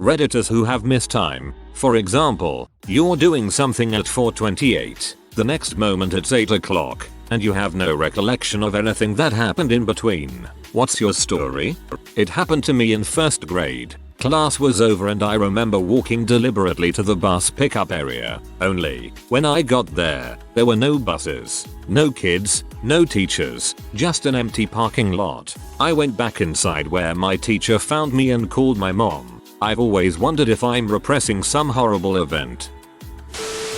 Redditors who have missed time. For example, you're doing something at 4:28, the next moment it's 8 o'clock, and you have no recollection of anything that happened in between. What's your story? It happened to me in first grade. Class was over and I remember walking deliberately to the bus pickup area. Only, when I got there were no buses, no kids, no teachers, just an empty parking lot. I went back inside where my teacher found me and called my mom. I've always wondered if I'm repressing some horrible event.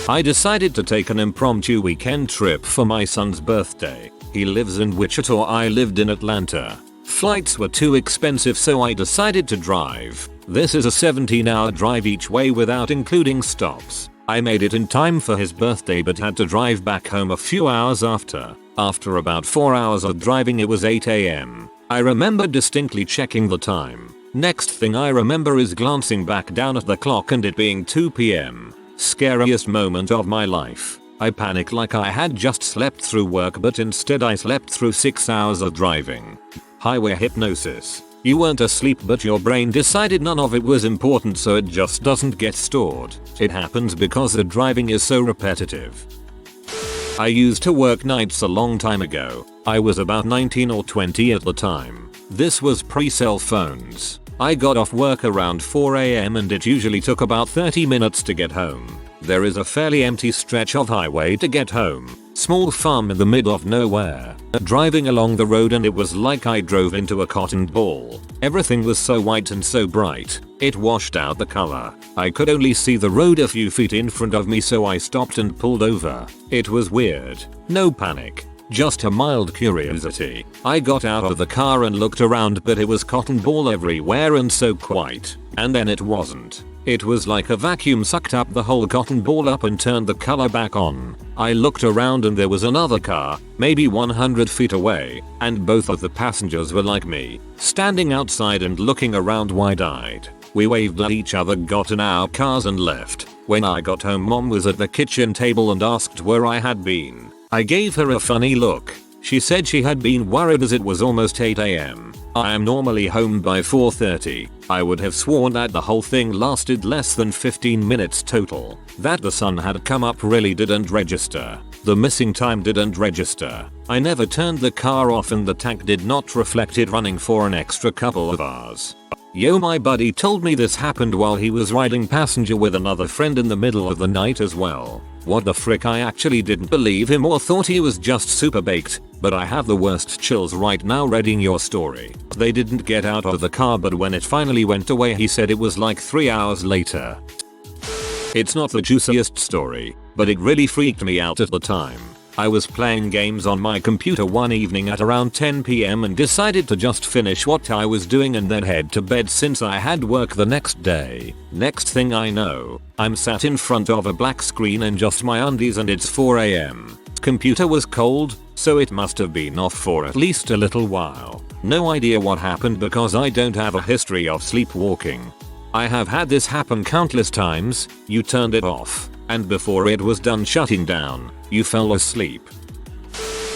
I decided to take an impromptu weekend trip for my son's birthday. He lives in Wichita, I lived in Atlanta. Flights were too expensive so I decided to drive. This is a 17-hour drive each way without including stops. I made it in time for his birthday but had to drive back home a few hours after. After about 4 hours of driving it was 8 AM. I remember distinctly checking the time. Next thing I remember is glancing back down at the clock and it being 2 PM. Scariest moment of my life. I panicked like I had just slept through work but instead I slept through 6 hours of driving. Highway hypnosis. You weren't asleep but your brain decided none of it was important so it just doesn't get stored. It happens because the driving is so repetitive. I used to work nights a long time ago. I was about 19 or 20 at the time. This was pre-cell phones. I got off work around 4 AM and it usually took about 30 minutes to get home. There is a fairly empty stretch of highway to get home. Small farm in the middle of nowhere. Driving along the road and it was like I drove into a cotton ball. Everything was so white and so bright, it washed out the color. I could only see the road a few feet in front of me so I stopped and pulled over. It was weird. No panic. Just a mild curiosity. I got out of the car and looked around but it was cotton ball everywhere and so quiet. And then it wasn't. It was like a vacuum sucked up the whole cotton ball up and turned the color back on. I looked around and there was another car, maybe 100 feet away, and both of the passengers were like me, standing outside and looking around wide-eyed. We waved at each other, got in our cars and left. When I got home mom was at the kitchen table and asked where I had been. I gave her a funny look. She said she had been worried as it was almost 8 AM. I am normally home by 4:30. I would have sworn that the whole thing lasted less than 15 minutes total. That the sun had come up really didn't register. The missing time didn't register. I never turned the car off and the tank did not reflect it running for an extra couple of hours. Yo, my buddy told me this happened while he was riding passenger with another friend in the middle of the night as well. What the frick, I actually didn't believe him or thought he was just super baked, but I have the worst chills right now reading your story. They didn't get out of the car but when it finally went away he said it was like 3 hours later. It's not the juiciest story, but it really freaked me out at the time. I was playing games on my computer one evening at around 10 PM and decided to just finish what I was doing and then head to bed since I had work the next day. Next thing I know, I'm sat in front of a black screen and just my undies and it's 4 AM. Computer was cold, so it must have been off for at least a little while. No idea what happened because I don't have a history of sleepwalking. I have had this happen countless times. You turned it off, and before it was done shutting down, you fell asleep.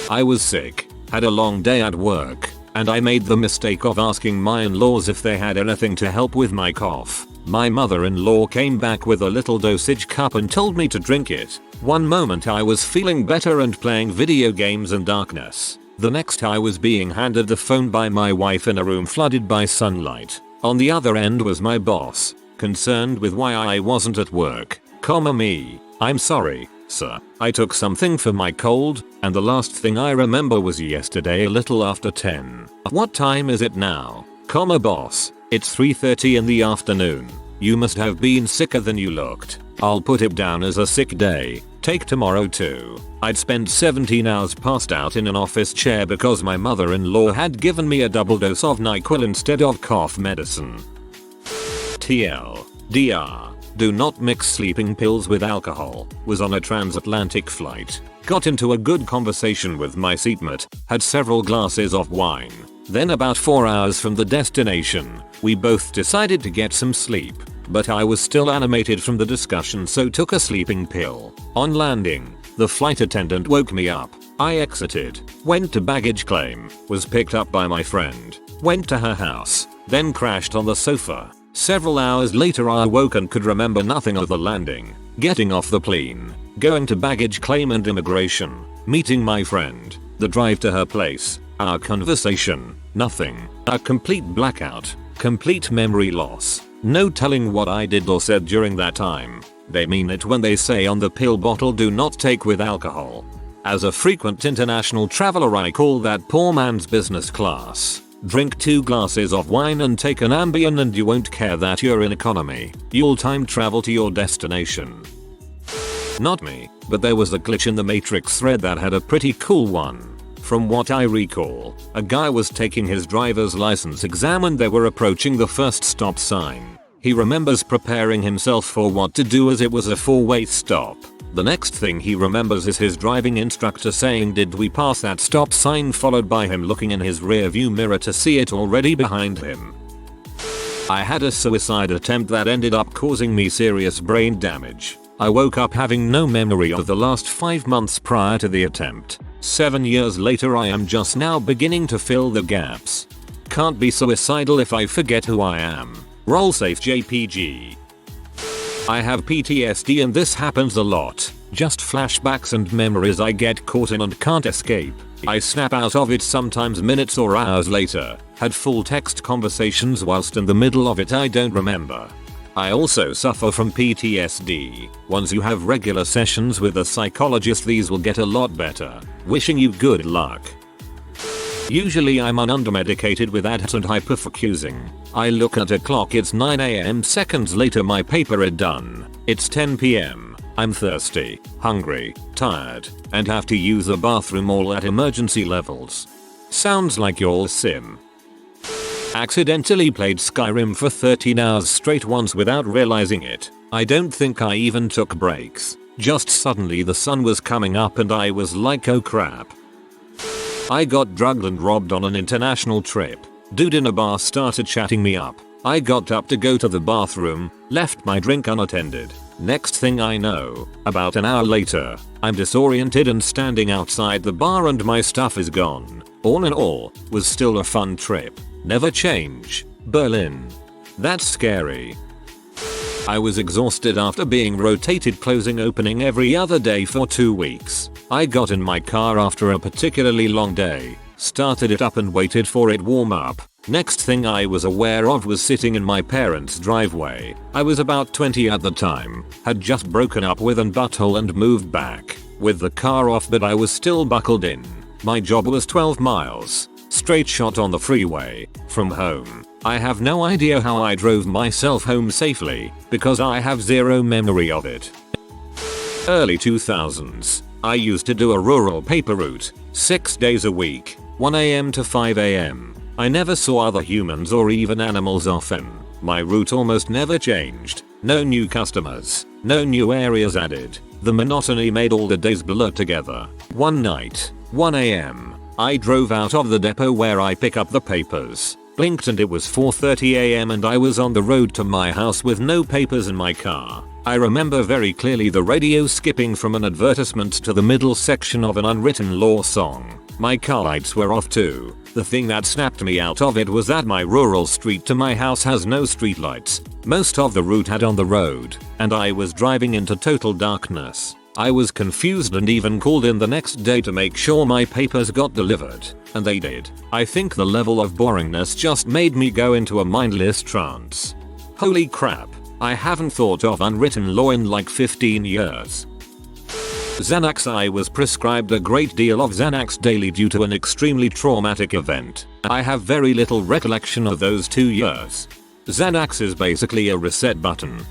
I was sick, had a long day at work, and I made the mistake of asking my in-laws if they had anything to help with my cough. My mother-in-law came back with a little dosage cup and told me to drink it. One moment I was feeling better and playing video games in darkness. The next I was being handed the phone by my wife in a room flooded by sunlight. On the other end was my boss, concerned with why I wasn't at work. Me. I'm sorry, sir. I took something for my cold, and the last thing I remember was yesterday a little after 10. What time is it now? Boss. It's 3:30 in the afternoon. You must have been sicker than you looked. I'll put it down as a sick day. Take tomorrow too. I'd spent 17 hours passed out in an office chair because my mother-in-law had given me a double dose of NyQuil instead of cough medicine. TLDR. Do not mix sleeping pills with alcohol. Was on a transatlantic flight. Got into a good conversation with my seatmate. Had several glasses of wine. Then about 4 hours from the destination, we both decided to get some sleep. But I was still animated from the discussion so took a sleeping pill. On landing, the flight attendant woke me up. I exited, went to baggage claim, was picked up by my friend, went to her house, then crashed on the sofa. Several hours later I awoke and could remember nothing of the landing, getting off the plane, going to baggage claim and immigration, meeting my friend, the drive to her place, our conversation, nothing, a complete blackout, complete memory loss, no telling what I did or said during that time. They mean it when they say on the pill bottle do not take with alcohol. As a frequent international traveler I call that poor man's business class. Drink 2 glasses of wine and take an Ambien and you won't care that you're in economy. You'll time travel to your destination. Not me, but there was a glitch in the Matrix thread that had a pretty cool one. From what I recall, a guy was taking his driver's license exam and they were approaching the first stop sign. He remembers preparing himself for what to do as it was a 4-way stop. The next thing he remembers is his driving instructor saying, "Did we pass that stop sign?" followed by him looking in his rearview mirror to see it already behind him. I had a suicide attempt that ended up causing me serious brain damage. I woke up having no memory of the last 5 months prior to the attempt. 7 years later I am just now beginning to fill the gaps. Can't be suicidal if I forget who I am. Roll safe JPG. I have PTSD and this happens a lot. Just flashbacks and memories I get caught in and can't escape. I snap out of it sometimes minutes or hours later. Had full text conversations whilst in the middle of it I don't remember. I also suffer from PTSD. Once you have regular sessions with a psychologist these will get a lot better. Wishing you good luck. Usually I'm undermedicated with ADHD and hyperfocusing. I look at a clock, it's 9 AM, seconds later my paper is done. It's 10 PM. I'm thirsty, hungry, tired, and have to use the bathroom all at emergency levels. Sounds like your sim. Accidentally played Skyrim for 13 hours straight once without realizing it. I don't think I even took breaks. Just suddenly the sun was coming up and I was like, oh crap. I got drugged and robbed on an international trip. Dude in a bar started chatting me up. I got up to go to the bathroom, left my drink unattended. Next thing I know, about an hour later, I'm disoriented and standing outside the bar and my stuff is gone. All in all, was still a fun trip. Never change. Berlin. That's scary. I was exhausted after being rotated closing opening every other day for 2 weeks. I got in my car after a particularly long day, started it up and waited for it warm up. Next thing I was aware of was sitting in my parents' driveway. I was about 20 at the time, had just broken up with an butthole and moved back, with the car off but I was still buckled in. My job was 12 miles, straight shot on the freeway, from home. I have no idea how I drove myself home safely, because I have zero memory of it. Early 2000s. I used to do a rural paper route, 6 days a week, 1 AM to 5 AM. I never saw other humans or even animals often. My route almost never changed. No new customers, no new areas added. The monotony made all the days blur together. One night, 1 AM, I drove out of the depot where I pick up the papers. Blinked and it was 4:30 AM and I was on the road to my house with no papers in my car. I remember very clearly the radio skipping from an advertisement to the middle section of an unwritten law song. My car lights were off too. The thing that snapped me out of it was that my rural street to my house has no streetlights. Most of the route had on the road, and I was driving into total darkness. I was confused and even called in the next day to make sure my papers got delivered, and they did. I think the level of boringness just made me go into a mindless trance. Holy crap, I haven't thought of unwritten law in like 15 years. Xanax. I was prescribed a great deal of Xanax daily due to an extremely traumatic event. I have very little recollection of those 2 years. Xanax is basically a reset button.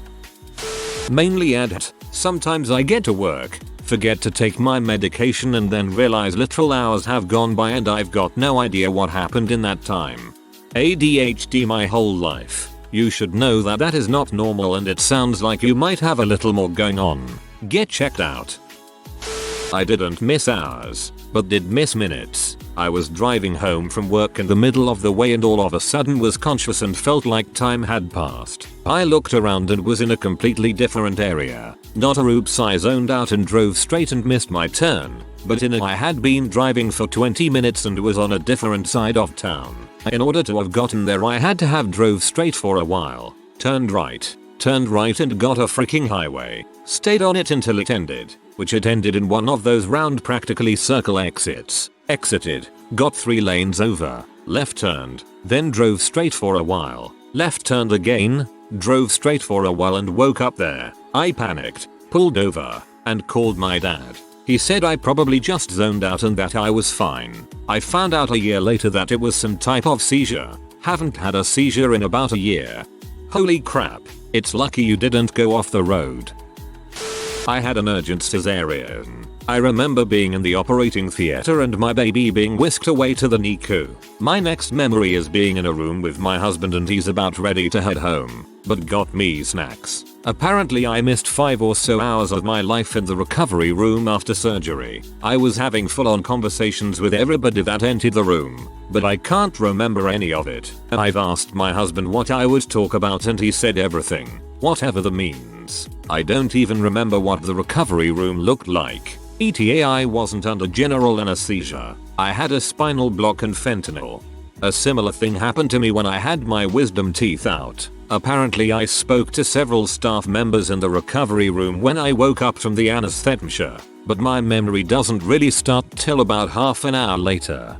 Mainly ADHD. Sometimes I get to work, forget to take my medication and then realize literal hours have gone by and I've got no idea what happened in that time. ADHD my whole life. You should know that that is not normal and it sounds like you might have a little more going on. Get checked out. I didn't miss hours, but did miss minutes. I was driving home from work in the middle of the way and all of a sudden was conscious and felt like time had passed. I looked around and was in a completely different area. Not a oops, I zoned out and drove straight and missed my turn, but I had been driving for 20 minutes and was on a different side of town. In order to have gotten there I had to have drove straight for a while. turned right and got a freaking highway, stayed on it until it ended, which it ended in one of those round practically circle exits, exited, got 3 lanes over, left turned, then drove straight for a while, left turned again, drove straight for a while and woke up there. I panicked, pulled over, and called my dad. He said I probably just zoned out and that I was fine. I found out a year later that it was some type of seizure. Haven't had a seizure in about a year. Holy crap, it's lucky you didn't go off the road. I had an urgent cesarean. I remember being in the operating theater and my baby being whisked away to the NICU. My next memory is being in a room with my husband and he's about ready to head home, but got me snacks. Apparently I missed 5 or so hours of my life in the recovery room after surgery. I was having full-on conversations with everybody that entered the room, but I can't remember any of it. I've asked my husband what I would talk about and he said everything, whatever that means. I don't even remember what the recovery room looked like. ETA I wasn't under general anesthesia. I had a spinal block and fentanyl. A similar thing happened to me when I had my wisdom teeth out. Apparently I spoke to several staff members in the recovery room when I woke up from the anesthesia, but my memory doesn't really start till about half an hour later.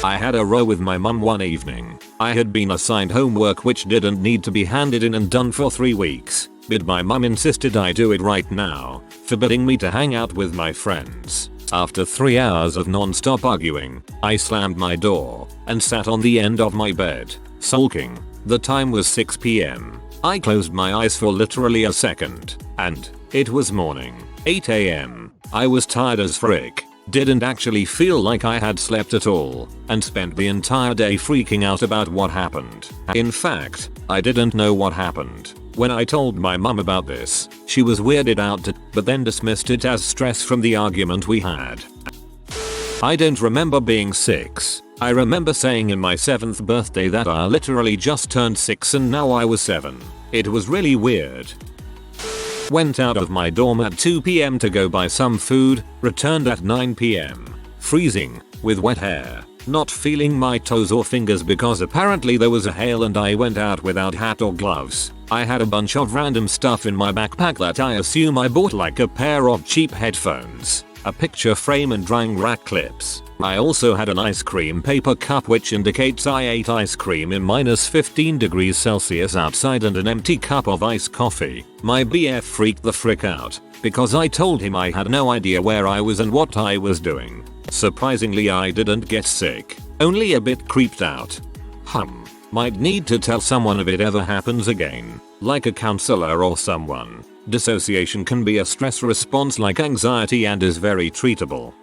I had a row with my mum one evening. I had been assigned homework which didn't need to be handed in and done for 3 weeks, but my mum insisted I do it right now, forbidding me to hang out with my friends. After 3 hours of non-stop arguing, I slammed my door and sat on the end of my bed, sulking. The time was 6 PM. I closed my eyes for literally a second, and it was morning, 8 AM. I was tired as frick, didn't actually feel like I had slept at all, and spent the entire day freaking out about what happened. In fact, I didn't know what happened. When I told my mum about this, she was weirded out but then dismissed it as stress from the argument we had. I don't remember being 6. I remember saying in my 7th birthday that I literally just turned 6 and now I was 7. It was really weird. Went out of my dorm at 2 PM to go buy some food, returned at 9 PM. Freezing, with wet hair, not feeling my toes or fingers because apparently there was a hail and I went out without hat or gloves. I had a bunch of random stuff in my backpack that I assume I bought, like a pair of cheap headphones, a picture frame and drying rack clips. I also had an ice cream paper cup which indicates I ate ice cream in -15°C outside and an empty cup of iced coffee. My BF freaked the frick out because I told him I had no idea where I was and what I was doing. Surprisingly I didn't get sick, only a bit creeped out. Might need to tell someone if it ever happens again, like a counselor or someone. Dissociation can be a stress response like anxiety and is very treatable.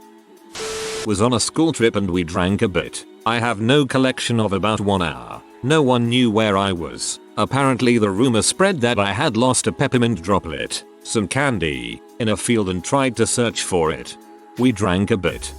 Was on a school trip and we drank a bit. I have no collection of about 1 hour. No one knew where I was. Apparently the rumor spread that I had lost a peppermint droplet, some candy, in a field and tried to search for it. We drank a bit.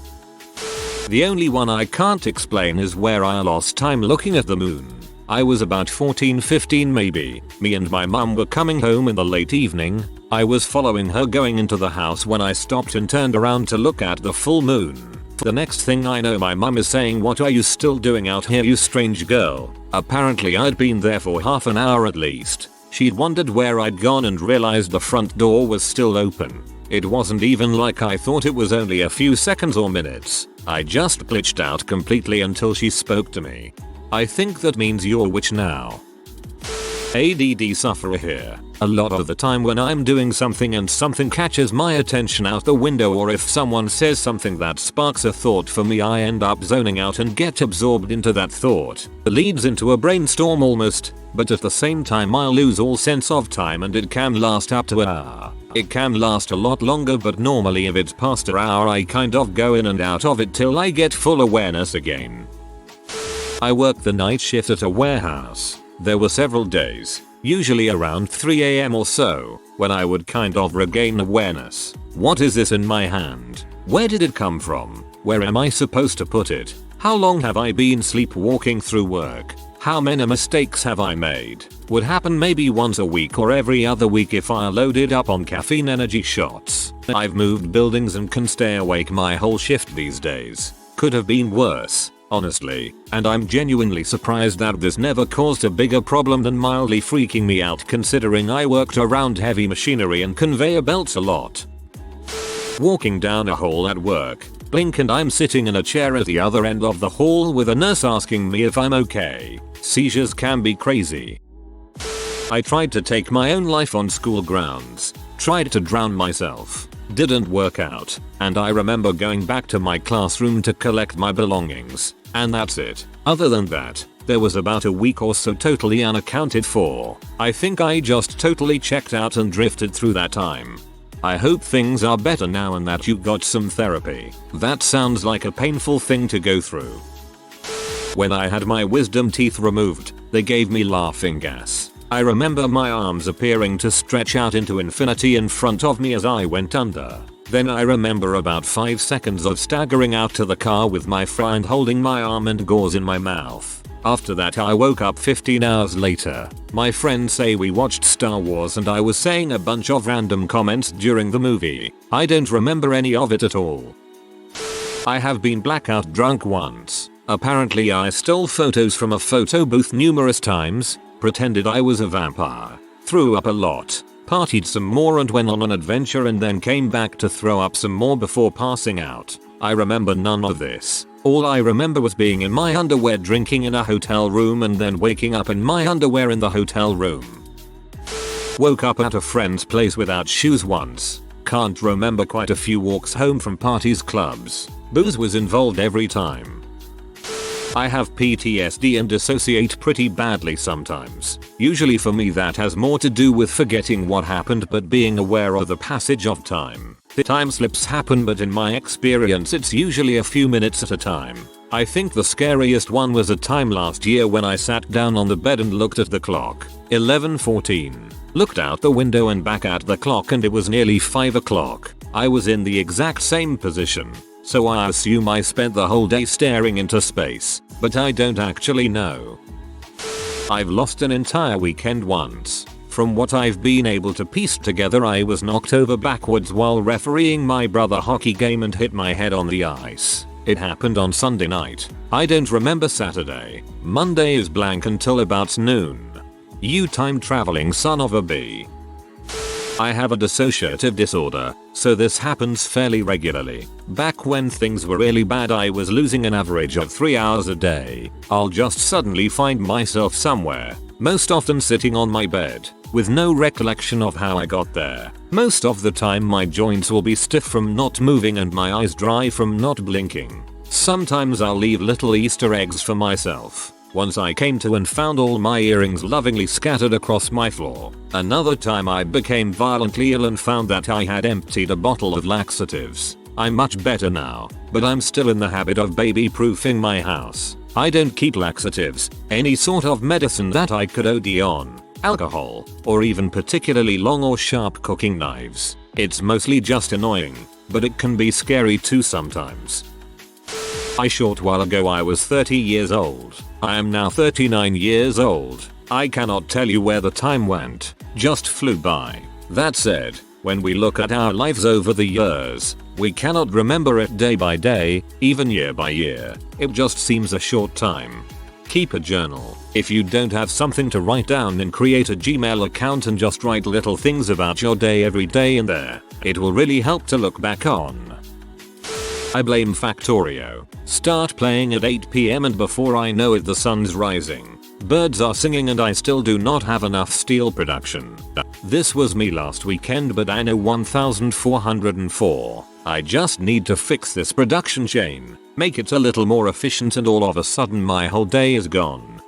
The only one I can't explain is where I lost time looking at the moon. I was about 14-15 maybe. Me and my mum were coming home in the late evening. I was following her going into the house when I stopped and turned around to look at the full moon. The next thing I know my mum is saying, "What are you still doing out here, you strange girl?" Apparently I'd been there for half an hour at least. She'd wondered where I'd gone and realized the front door was still open. It wasn't even like I thought it was only a few seconds or minutes. I just glitched out completely until she spoke to me. I think that means you're a witch now. ADD sufferer here. A lot of the time when I'm doing something and something catches my attention out the window, or if someone says something that sparks a thought for me, I end up zoning out and get absorbed into that thought. It leads into a brainstorm almost, but at the same time I lose all sense of time and it can last up to an hour. It can last a lot longer, but normally if it's past an hour I kind of go in and out of it till I get full awareness again. I worked the night shift at a warehouse. There were several days, usually around 3 AM or so, when I would kind of regain awareness. What is this in my hand? Where did it come from? Where am I supposed to put it? How long have I been sleepwalking through work? How many mistakes have I made? Would happen maybe once a week or every other week if I loaded up on caffeine energy shots. I've moved buildings and can stay awake my whole shift these days. Could have been worse. honestly, and I'm genuinely surprised that this never caused a bigger problem than mildly freaking me out considering I worked around heavy machinery and conveyor belts a lot. Walking down a hall at work, blink and I'm sitting in a chair at the other end of the hall with a nurse asking me if I'm okay. Seizures can be crazy. I tried to take my own life on school grounds, tried to drown myself, didn't work out, and I remember going back to my classroom to collect my belongings, and that's it. Other than that, there was about a week or so totally unaccounted for. I think I just totally checked out and drifted through that time. I hope things are better now and that you got some therapy. That sounds like a painful thing to go through. When I had my wisdom teeth removed, they gave me laughing gas. I remember my arms appearing to stretch out into infinity in front of me as I went under. Then I remember about 5 seconds of staggering out to the car with my friend holding my arm and gauze in my mouth. After that I woke up 15 hours later. My friends say we watched Star Wars and I was saying a bunch of random comments during the movie. I don't remember any of it at all. I have been blackout drunk once. Apparently I stole photos from a photo booth numerous times, pretended I was a vampire, threw up a lot, partied some more and went on an adventure and then came back to throw up some more before passing out. I remember none of this. All I remember was being in my underwear drinking in a hotel room and then waking up in my underwear in the hotel room. Woke up at a friend's place without shoes once. Can't remember quite a few walks home from parties, clubs. Booze was involved every time. I have PTSD and dissociate pretty badly sometimes. Usually for me that has more to do with forgetting what happened but being aware of the passage of time. The time slips happen but in my experience it's usually a few minutes at a time. I think the scariest one was a time last year when I sat down on the bed and looked at the clock. 11:14. Looked out the window and back at the clock and it was nearly 5 o'clock. I was in the exact same position. So I assume I spent the whole day staring into space, but I don't actually know. I've lost an entire weekend once. From what I've been able to piece together I was knocked over backwards while refereeing my brother hockey game and hit my head on the ice. It happened on Sunday night. I don't remember Saturday. Monday is blank until about noon. You time traveling son of a bee. I have a dissociative disorder, so this happens fairly regularly. Back when things were really bad I was losing an average of 3 hours a day. I'll just suddenly find myself somewhere, most often sitting on my bed, with no recollection of how I got there. Most of the time my joints will be stiff from not moving and my eyes dry from not blinking. Sometimes I'll leave little Easter eggs for myself. Once I came to and found all my earrings lovingly scattered across my floor. Another time I became violently ill and found that I had emptied a bottle of laxatives. I'm much better now, but I'm still in the habit of baby-proofing my house. I don't keep laxatives, any sort of medicine that I could OD on, alcohol, or even particularly long or sharp cooking knives. It's mostly just annoying, but it can be scary too sometimes. A short while ago I was 30 years old. I am now 39 years old. I cannot tell you where the time went, just flew by. That said, when we look at our lives over the years, we cannot remember it day by day, even year by year. It just seems a short time. Keep a journal. If you don't have something to write down, then create a Gmail account and just write little things about your day every day in there. It will really help to look back on. I blame Factorio. Start playing at 8 PM and before I know it the sun's rising. Birds are singing and I still do not have enough steel production. This was me last weekend but I know 1404. I just need to fix this production chain, make it a little more efficient and all of a sudden my whole day is gone.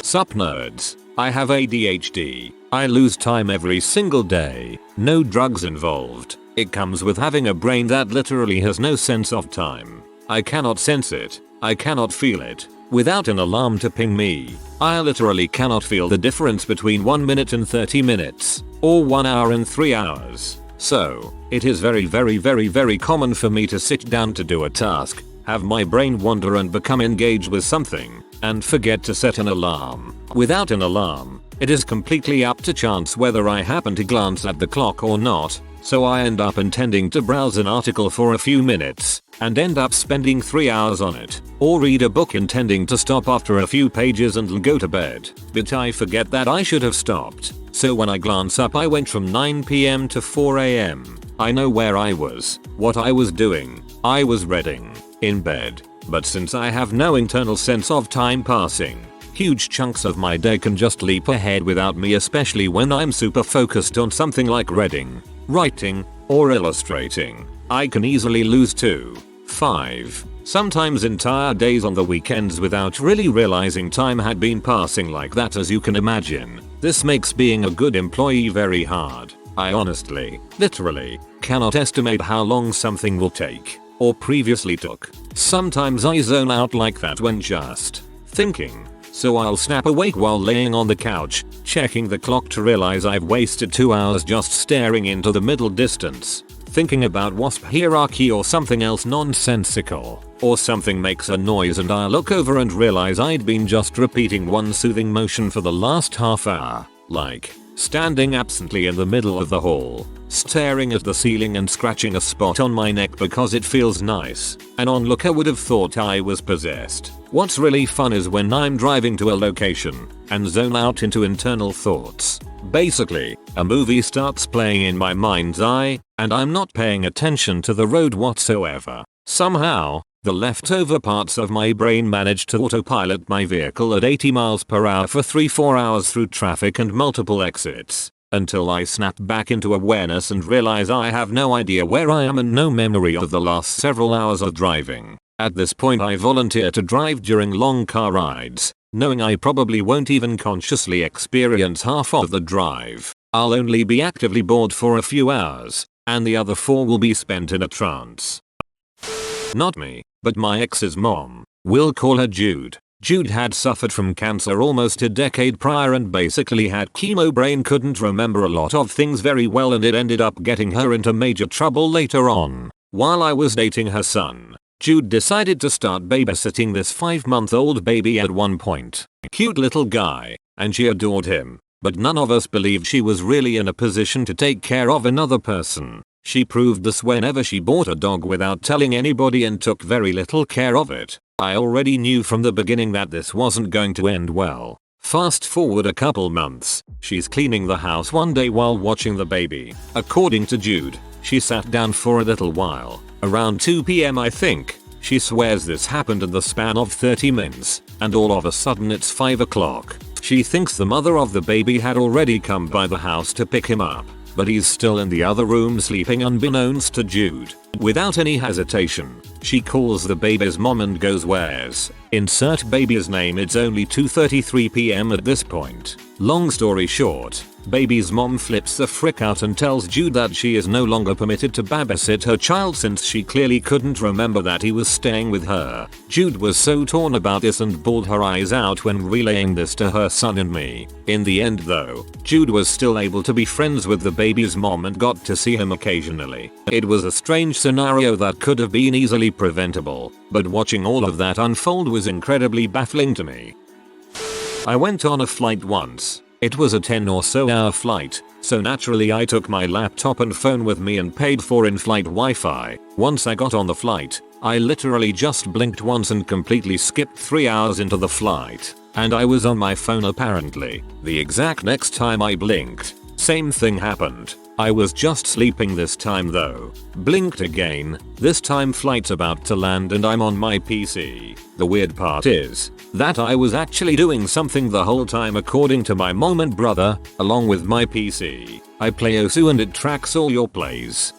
Sup nerds. I have ADHD. I lose time every single day. No drugs involved. It comes with having a brain that literally has no sense of time. I cannot sense it. I cannot feel it. Without an alarm to ping me, I literally cannot feel the difference between 1 minute and 30 minutes, or 1 hour and 3 hours. So, it is very common for me to sit down to do a task, have my brain wander and become engaged with something, and forget to set an alarm. Without an alarm, It is completely up to chance whether I happen to glance at the clock or not, so I end up intending to browse an article for a few minutes, and end up spending 3 hours on it, or read a book intending to stop after a few pages and go to bed, but I forget that I should have stopped, so when I glance up I went from 9 PM to 4 AM. I know where I was, what I was doing. I was reading, in bed, but since I have no internal sense of time passing, huge chunks of my day can just leap ahead without me, especially when I'm super focused on something like reading, writing, or illustrating. I can easily lose 2, 5, sometimes entire days on the weekends without really realizing time had been passing like that, as you can imagine. This makes being a good employee very hard. I honestly, literally, cannot estimate how long something will take, or previously took. Sometimes I zone out like that when just thinking, so I'll snap awake while laying on the couch, checking the clock to realize I've wasted 2 hours just staring into the middle distance, thinking about wasp hierarchy or something else nonsensical, or something makes a noise and I'll look over and realize I'd been just repeating one soothing motion for the last half hour, like standing absently in the middle of the hall, staring at the ceiling and scratching a spot on my neck because it feels nice. An onlooker would have thought I was possessed. What's really fun is when I'm driving to a location and zone out into internal thoughts. Basically, a movie starts playing in my mind's eye, and I'm not paying attention to the road whatsoever. Somehow, the leftover parts of my brain manage to autopilot my vehicle at 80 miles per hour for 3-4 hours through traffic and multiple exits, until I snap back into awareness and realize I have no idea where I am and no memory of the last several hours of driving. At this point I volunteer to drive during long car rides, knowing I probably won't even consciously experience half of the drive. I'll only be actively bored for a few hours, and the other 4 will be spent in a trance. Not me, but my ex's mom. We'll call her Jude. Jude had suffered from cancer almost a decade prior and basically had chemo. Brain couldn't remember a lot of things very well, and it ended up getting her into major trouble later on. While I was dating her son, Jude decided to start babysitting this 5-month-old baby at one point. Cute little guy, and she adored him, but none of us believed she was really in a position to take care of another person. She proved this whenever she bought a dog without telling anybody and took very little care of it. I already knew from the beginning that this wasn't going to end well. Fast forward a couple months, she's cleaning the house one day while watching the baby. According to Jude, she sat down for a little while, around 2 PM I think. She swears this happened in the span of 30 minutes, and all of a sudden it's 5 o'clock. She thinks the mother of the baby had already come by the house to pick him up, but he's still in the other room sleeping unbeknownst to Jude. Without any hesitation, she calls the baby's mom and goes, "Where's?" Insert baby's name. It's only 2:33 PM at this point. Long story short, baby's mom flips the frick out and tells Jude that she is no longer permitted to babysit her child since she clearly couldn't remember that he was staying with her. Jude was so torn about this and bawled her eyes out when relaying this to her son and me. In the end though, Jude was still able to be friends with the baby's mom and got to see him occasionally. It was a strange scenario that could have been easily preventable, but watching all of that unfold was incredibly baffling to me. I went on a flight once. It was a 10 or so hour flight, so naturally I took my laptop and phone with me and paid for in-flight Wi-Fi. Once I got on the flight, I literally just blinked once and completely skipped 3 hours into the flight, and I was on my phone apparently. The exact next time I blinked, same thing happened. I was just sleeping this time though. Blinked again, this time flight's about to land and I'm on my PC. The weird part is that I was actually doing something the whole time according to my mom and brother, along with my PC. I play Osu and it tracks all your plays.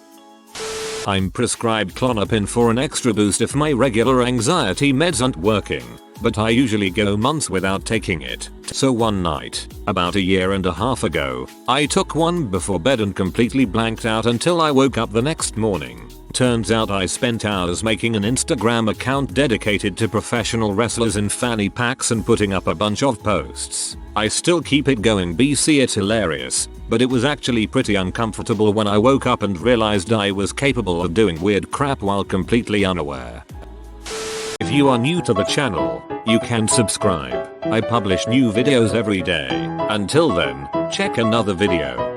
I'm prescribed Klonopin for an extra boost if my regular anxiety meds aren't working, but I usually go months without taking it. So one night, about a year and a half ago, I took one before bed and completely blanked out until I woke up the next morning. Turns out I spent hours making an Instagram account dedicated to professional wrestlers in fanny packs and putting up a bunch of posts. I still keep it going BC, it's hilarious, but it was actually pretty uncomfortable when I woke up and realized I was capable of doing weird crap while completely unaware. If you are new to the channel, you can subscribe. I publish new videos every day. Until then, check another video.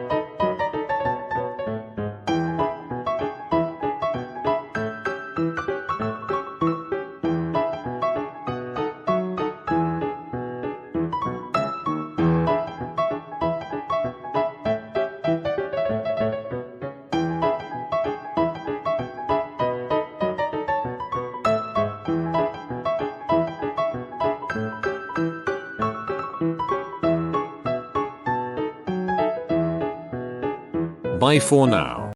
Bye for now.